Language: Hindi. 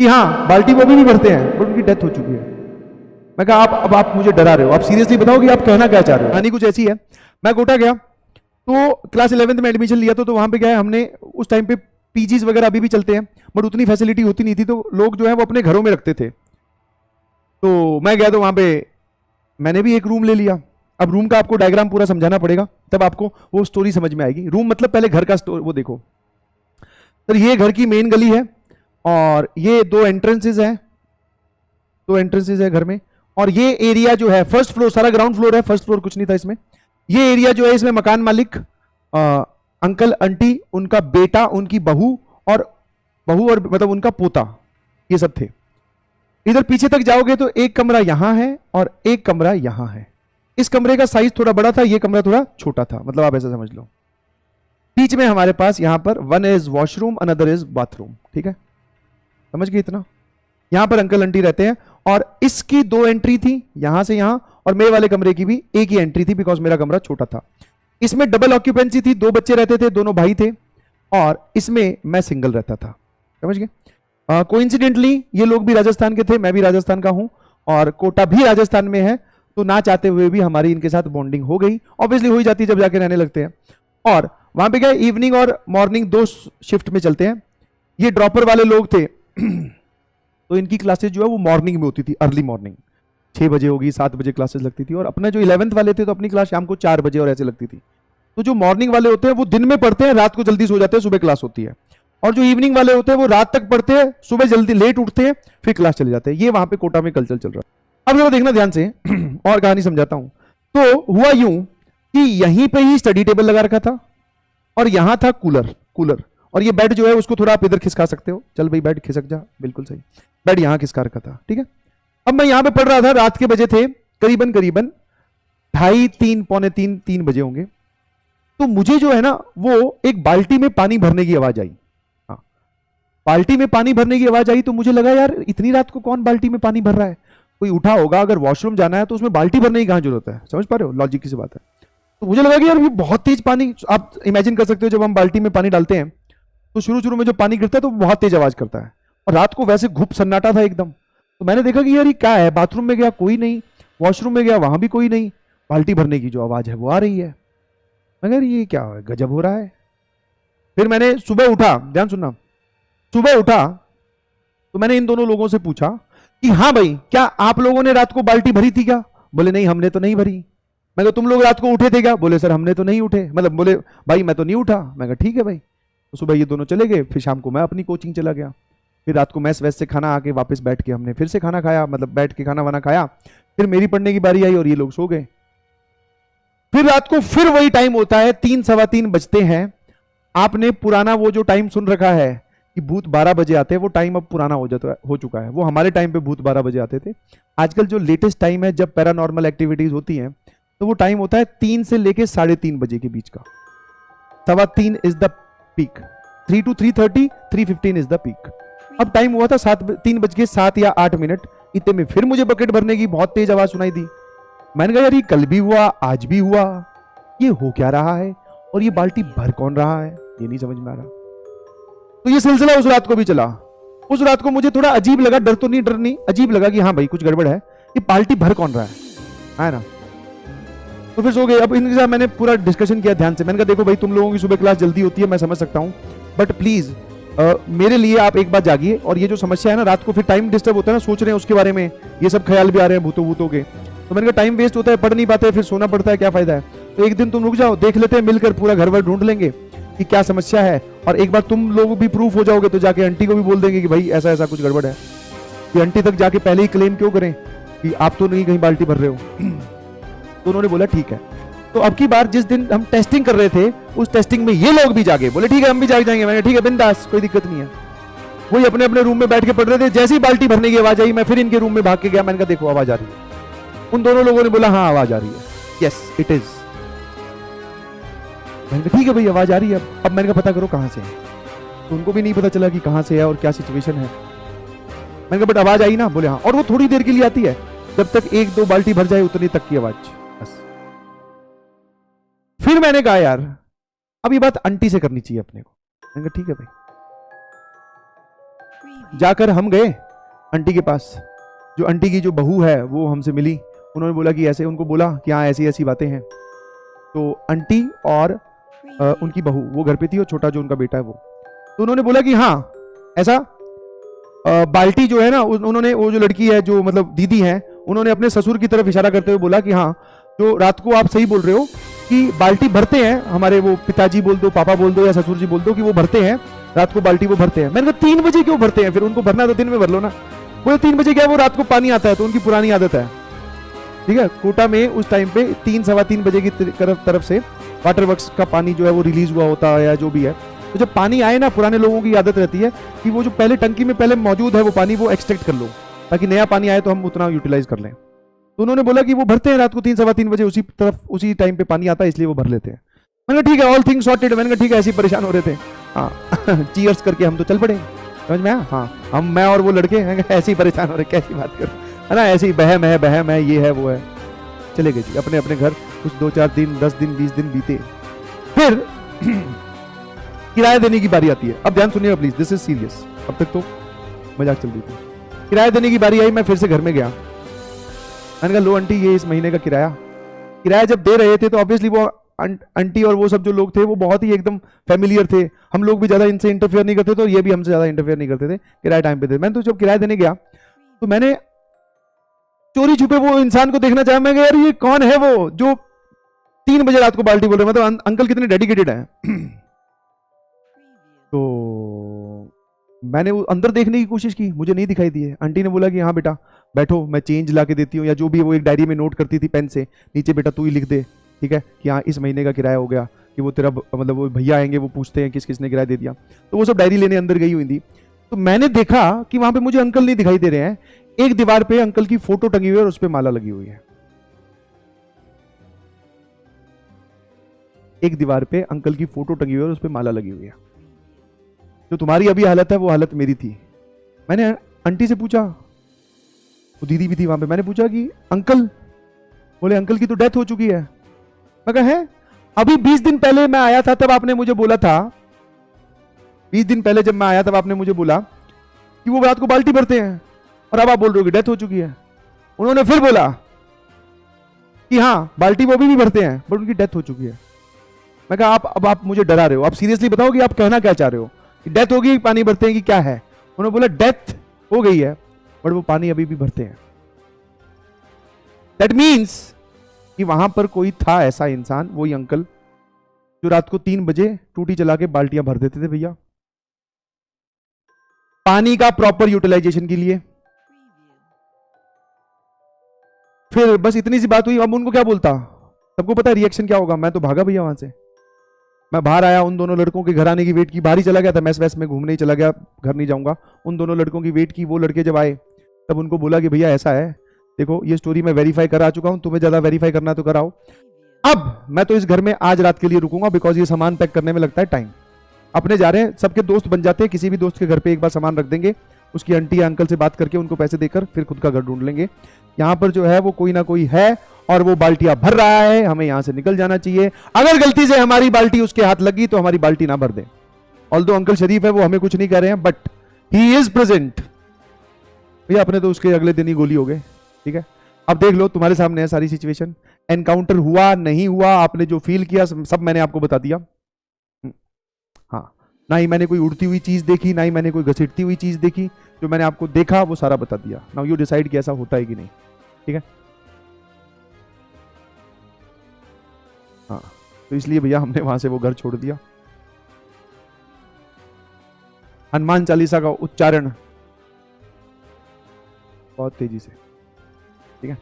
कि हाँ बाल्टी वो भी भरते हैं, बट उनकी डेथ हो चुकी है। मैं कहा अब आप मुझे डरा रहे हो, आप सीरियसली बताओ कि आप कहना क्या चाह रहे हो। कहानी कुछ ऐसी है, मैं कोटा गया तो क्लास 11th में एडमिशन लिया तो वहां पे क्या है, हमने उस टाइम पे पीजीज वगैरह अभी भी चलते हैं, बट उतनी फैसिलिटी होती नहीं थी, तो लोग जो है वो अपने घरों में रखते थे। तो मैं गया तो वहां पे मैंने भी एक रूम ले लिया। अब रूम का आपको डायग्राम पूरा समझाना पड़ेगा, तब आपको वो स्टोरी समझ में आएगी। रूम मतलब पहले घर का वो देखो सर, ये घर की मेन गली है और ये दो एंट्रेंसेज है, दो एंट्रेंसेज है घर में। और ये एरिया जो है फर्स्ट फ्लोर, सारा ग्राउंड फ्लोर है, फर्स्ट फ्लोर कुछ नहीं था इसमें। ये एरिया जो है इसमें मकान मालिक, अंकल आंटी, उनका बेटा, उनकी बहू और मतलब उनका पोता, ये सब थे। इधर पीछे तक जाओगे तो एक कमरा यहां है और एक कमरा यहां है। इस कमरे का साइज थोड़ा बड़ा था, ये कमरा थोड़ा छोटा था, मतलब आप ऐसा समझ लो। बीच में हमारे पास यहां पर one is washroom, another is bathroom, ठीक है, समझ गए इतना। यहां पर अंकल आंटी रहते हैं और इसकी दो एंट्री थी, यहां से यहां, और मेरे वाले कमरे की भी एक ही एंट्री थी, बिकॉज मेरा कमरा छोटा था। इसमें डबल ऑक्यूपेंसी थी, दो बच्चे रहते थे, दोनों भाई थे, और इसमें मैं सिंगल रहता था, समझ गए। कोइंसिडेंटली ये लोग भी राजस्थान के थे, मैं भी राजस्थान का हूं, और कोटा भी राजस्थान में है, तो ना चाहते हुए भी हमारी इनके साथ बॉन्डिंग हो गई। ऑब्वियसली हो ही जाती है जब जाके रहने लगते हैं। और वहां पे क्या इवनिंग और मॉर्निंग दो शिफ्ट में चलते हैं। ये ड्रॉपर वाले लोग थे तो इनकी क्लासेस जो है वो मॉर्निंग में होती थी, अर्ली मॉर्निंग 6 बजे होगी, 7 बजे क्लासेस लगती थी। और अपना जो 11th वाले थे तो अपनी क्लास शाम को 4 बजे और ऐसे लगती थी। तो जो मॉर्निंग वाले होते हैं वो दिन में पढ़ते हैं, रात को जल्दी सो जाते हैं, सुबह क्लास होती है। और जो इवनिंग वाले होते हैं वो रात तक पढ़ते हैं, सुबह जल्दी लेट उठते हैं, फिर क्लास चले जाते हैं। ये वहां पे कोटा में कल्चर चल रहा है। अब जरा देखना ध्यान से और कहानी समझाता हूं। तो हुआ यूं कि यहीं पे ही स्टडी टेबल लगा रखा था और यहां था कूलर, और ये बेड जो है उसको थोड़ा आप इधर खिसका सकते हो, चल भाई बेड खिसक जा, बिल्कुल सही। बेड यहां खिसका रखा था, ठीक है। अब मैं यहां पे पढ़ रहा था, रात के बजे थे करीबन 2:30, 3, पौने 3 बजे होंगे। तो मुझे जो है ना वो एक बाल्टी में पानी भरने की आवाज आई। हाँ, बाल्टी में पानी भरने की आवाज आई तो मुझे लगा यार इतनी रात को कौन बाल्टी में पानी भर रहा है, कोई उठा होगा, अगर वॉशरूम जाना है तो उसमें बाल्टी भरने की कहां जरूरत है, समझ पा रहे हो, लॉजिक की सी बात है। तो मुझे लगा कि यार ये बहुत तेज पानी, आप इमेजिन कर सकते हो जब हम बाल्टी में पानी डालते हैं तो शुरू में जो पानी गिरता है तो बहुत तेज आवाज करता है, और रात को वैसे घुप सन्नाटा था एकदम। तो मैंने देखा कि यार ये क्या है, बाथरूम में गया कोई नहीं, वॉशरूम में गया वहां भी कोई नहीं, बाल्टी भरने की जो आवाज है वो आ रही है। मगर ये क्या है, गजब हो रहा है। फिर मैंने सुबह उठा, ध्यान सुनना, सुबह उठा तो मैंने इन दोनों लोगों से पूछा कि हाँ भाई क्या आप लोगों ने रात को बाल्टी भरी थी क्या? बोले नहीं हमने तो नहीं भरी। मैं कहा तुम लोग रात को उठे थे क्या? बोले सर हमने तो नहीं उठे, मतलब बोले भाई मैं तो नहीं उठा। मैं कहा ठीक है भाई। तो सुबह ये दोनों चले गए, फिर शाम को मैं अपनी कोचिंग चला गया। फिर रात को मैस वैस से खाना आके वापस बैठ के हमने फिर से खाना खाया, मतलब बैठ के खाना वाना खाया। फिर मेरी पढ़ने की बारी आई और ये लोग सो गए। फिर रात को फिर वही टाइम होता है, 3, सवा 3 बजते हैं। आपने पुराना वो जो टाइम सुन रखा है कि भूत 12 बजे आते हैं, वो टाइम अब पुराना हो चुका है। वो हमारे टाइम पे भूत 12 बजे आते थे। आजकल जो लेटेस्ट टाइम है जब पैरानॉर्मल एक्टिविटीज होती हैं तो वो टाइम होता है 3 से लेके 3:30 बजे के बीच का। 3:15 is the peak, 3 to 3:30, 3:15 is the peak. अब टाइम हुआ था 3:07 या 8 मिनट। इतने में फिर मुझे बकेट भरने की बहुत तेज आवाज सुनाई दी। मैंने कहा यार ये कल भी हुआ, आज भी हुआ, ये हो क्या रहा है, और ये बाल्टी भर कौन रहा है, ये नहीं समझ में आ रहा। तो ये सिलसिला उस रात को भी चला। उस रात को मुझे थोड़ा अजीब लगा, डर तो नहीं, डर नहीं, अजीब लगा कि हाँ भाई कुछ गड़बड़ है, ये बाल्टी भर कौन रहा है ना। तो फिर सो गए। अब इनके साथ मैंने पूरा डिस्कशन किया ध्यान से। मैंने कहा देखो भाई तुम लोगों की सुबह क्लास जल्दी होती है, मैं समझ सकता हूँ, बट प्लीज मेरे लिए आप एक बार जागिए। और ये जो समस्या है ना, रात को फिर टाइम डिस्टर्ब होता है ना, सोच रहे हैं उसके बारे में, ये सब ख्याल भी आ रहे हैं भूतों के। तो मैंने कहा टाइम वेस्ट होता है, पढ़ नहीं पाते, फिर सोना पड़ता है, क्या फायदा है। तो एक दिन तुम रुक जाओ, देख लेते हैं मिलकर, पूरा घर भर ढूंढ लेंगे कि क्या समस्या है। और एक बार तुम लोग भी प्रूफ हो जाओगे तो जाके आंटी को भी बोल देंगे कि भाई ऐसा ऐसा कुछ गड़बड़ है। कि आंटी तक जाके पहले ही क्लेम क्यों करें कि आप तो नहीं कहीं बाल्टी भर रहे हो। तो उन्होंने बोला ठीक है। तो अब की बार जिस दिन हम टेस्टिंग कर रहे थे, उस टेस्टिंग में ये लोग भी जागे, बोले ठीक है हम भी जाग जाएंगे। मैंने ठीक है बिंदास, कोई दिक्कत नहीं है। वही अपने अपने रूम में बैठ के पढ़ रहे थे। जैसे ही बाल्टी भरने की आवाज आई, मैं फिर इनके रूम में भाग के गया। मैंने कहा देखो आवाज आ रही है। उन दोनों लोगों ने बोला हाँ आवाज आ रही है, यस इट इज। मैंने कहा ठीक है भाई आवाज आ रही है। अब मैंने कहा पता करो कहां से है। तो उनको भी नहीं पता चला कि कहां से है और क्या सिचुएशन है। मैंने कहा बट आवाज आई ना? बोले हाँ। और वो थोड़ी देर के लिए आती है, जब तक 1-2 बाल्टी भर जाए उतनी तक की आवाज, बस। फिर मैंने कहा यार अब ये बात आंटी से करनी चाहिए अपने को। मैंने कहा ठीक है भाई। जाकर हम गए आंटी के पास। जो आंटी की जो बहू है वो हमसे मिली। उन्होंने बोला कि ऐसे, उनको बोला कि हाँ ऐसी ऐसी बातें हैं। तो आंटी और उनकी बहू वो घर पे थी, और छोटा जो उनका बेटा है वो। तो उन्होंने बोला कि हाँ ऐसा बाल्टी जो है ना, उन्होंने, वो जो लड़की है जो मतलब दीदी है, उन्होंने अपने ससुर की तरफ इशारा करते हुए बोला कि हाँ जो रात को आप सही बोल रहे हो कि बाल्टी भरते हैं हमारे, वो पिताजी बोल दो, पापा बोल दो, या ससुर जी बोल दो कि वो भरते हैं रात को बाल्टी, वो भरते हैं। मैंने कहा 3 बजे क्यों भरते हैं, फिर उनको भरना तो दिन में भर लो ना। बोले 3 बजे क्या है, वो रात को पानी आता है, तो उनकी पुरानी आदत है। ठीक है, कोटा में उस टाइम पे 3 सवा 3 बजे की तरफ से वाटर वर्क्स का पानी जो है वो रिलीज हुआ होता है, या जो भी है। तो जब पानी आए ना, पुराने लोगों की आदत रहती है कि वो जो पहले टंकी में पहले मौजूद है वो पानी वो एक्सट्रैक्ट कर लो, ताकि नया पानी आए तो हम उतना यूटिलाइज कर लें। तो उन्होंने बोला कि वो भरते हैं रात को 3 सवा 3 बजे, उसी तरफ उसी टाइम पे पानी आता है, इसलिए वो भर लेते हैं। मैंने कहा ठीक है, ऑल थिंग्स सॉर्टेड। मैंने कहा ठीक है, ऐसे परेशान हो रहे थे, हाँ चीयर्स करके हम तो चल पड़े। समझ में आया? हाँ, मैं और वो लड़के ऐसे ही परेशान हो रहे, कैसी बात कर, है ना, ऐसी बहम है, ये है वो है। चले गए जी अपने अपने घर। कुछ 2-4 दिन, 10 दिन, 20 दिन बीते। फिर किराया देने की बारी आती है। अब ध्यान सुनिएगा प्लीज, दिस इज सीरियस। अब तक तो मजाक चल रही थी। किराया देने की बारी आई, मैं फिर से घर में गया। मैंने कहा लो आंटी, ये इस महीने का किराया जब दे रहे थे तो ऑब्वियसली वो आंटी और वो सब जो लोग थे वो बहुत ही एकदम फैमिलियर थे। हम लोग भी ज्यादा इनसे इंटरफेयर नहीं करते, तो ये भी हमसे ज्यादा इंटरफेयर नहीं करते थे, किराया टाइम पे थे। मैंने तो जब किराया देने गया तो मैंने चोरी छुपे वो इंसान को देखना चाहा। मैं यार ये कौन है वो जो 3 बजे रात को बाल्टी बोल रहे, मतलब अंकल कितने डेडिकेटेड हैं। तो मैंने वो अंदर देखने की कोशिश की, मुझे नहीं दिखाई दिए। आंटी ने बोला कि हाँ बेटा बैठो, मैं चेंज ला के देती हूँ, या जो भी वो एक डायरी में नोट करती थी पेन से, नीचे बेटा तू ही लिख दे, ठीक है, कि हाँ इस महीने का किराया हो गया, कि वो तेरा मतलब वो भैया आएंगे वो पूछते हैं किस किसने किराया दे दिया। तो वो सब डायरी लेने अंदर गई हुई थी। तो मैंने देखा कि वहां पे मुझे अंकल नहीं दिखाई दे रहे हैं। एक दीवार पे अंकल की फोटो टंगी हुई है और उस पर माला लगी हुई है। एक दीवार पे अंकल की फोटो टंगी हुई है और उस पर माला लगी हुई है। जो तुम्हारी अभी हालत है वो हालत मेरी थी। मैंने आंटी से पूछा, वो दीदी भी थी वहां पे, मैंने पूछा कि अंकल, बोले अंकल की तो डेथ हो चुकी है। मैं कहा है, अभी 20 दिन पहले मैं आया था तब आपने मुझे बोला था, 20 दिन पहले जब मैं आया तब आपने मुझे बोला कि वो रात को बाल्टी भरते हैं, और अब आप बोल रहे हो कि डेथ हो चुकी है। उन्होंने फिर बोला कि हाँ बाल्टी वो भी भरते हैं बट उनकी डेथ हो चुकी है। मैं कहा अब आप मुझे डरा रहे हो, आप सीरियसली बताओ कि आप कहना क्या चाह रहे हो, कि डेथ होगी पानी भरते हैं कि क्या है। उन्होंने बोला डेथ हो गई है बट वो पानी अभी भी भरते हैं। दैट मीन्स कि वहां पर कोई था ऐसा इंसान, वही अंकल जो रात को 3 बजे टूटी चला के बाल्टियां भर देते थे भैया, पानी का प्रॉपर यूटिलाइजेशन के लिए। फिर बस इतनी सी बात हुई। अब उनको क्या बोलता, सबको पता है रिएक्शन क्या होगा। मैं तो भागा भैया वहां से। मैं बाहर आया, उन दोनों लड़कों के घर आने की वेट की, बाहर ही चला गया था, मैस वैस में घूमने ही चला गया, घर नहीं जाऊंगा। उन दोनों लड़कों की वेट की। वो लड़के जब आए तब उनको बोला कि भैया ऐसा है, देखो ये स्टोरी मैं वेरीफाई करा चुका हूं, तुम्हें ज्यादा वेरीफाई करना तो कराओ। अब मैं तो इस घर में आज रात के लिए रुकूंगा, बिकॉज ये सामान पैक करने में लगता है टाइम। अपने जा रहे हैं, सबके दोस्त बन जाते हैं, किसी भी दोस्त के घर पे एक बार सामान रख देंगे, उसकी आंटी या अंकल से बात करके उनको पैसे देकर फिर खुद का घर ढूंढ लेंगे। यहाँ पर जो है वो कोई ना कोई है और वो बाल्टियां भर रहा है, हमें यहां से निकल जाना चाहिए। अगर गलती से हमारी बाल्टी उसके हाथ लगी तो हमारी बाल्टी ना भर दे। ऑल्दो अंकल शरीफ है, वो हमें कुछ नहीं कह रहे हैं, बट ही इज प्रेजेंट। भैया अपने तो उसके अगले दिन ही गोली हो गए। ठीक है, अब देख लो तुम्हारे सामने है सारी सिचुएशन। एनकाउंटर हुआ नहीं हुआ, आपने जो फील किया सब मैंने आपको बता दिया। हाँ, ना ही मैंने कोई उड़ती हुई चीज देखी, ना ही मैंने कोई घसीटती हुई चीज देखी। जो मैंने आपको देखा वो सारा बता दिया। नाउ यू डिसाइड कि ऐसा होता है कि नहीं। ठीक है, हाँ, तो इसलिए भैया हमने वहां से वो घर छोड़ दिया। हनुमान चालीसा का उच्चारण बहुत तेजी से। ठीक है।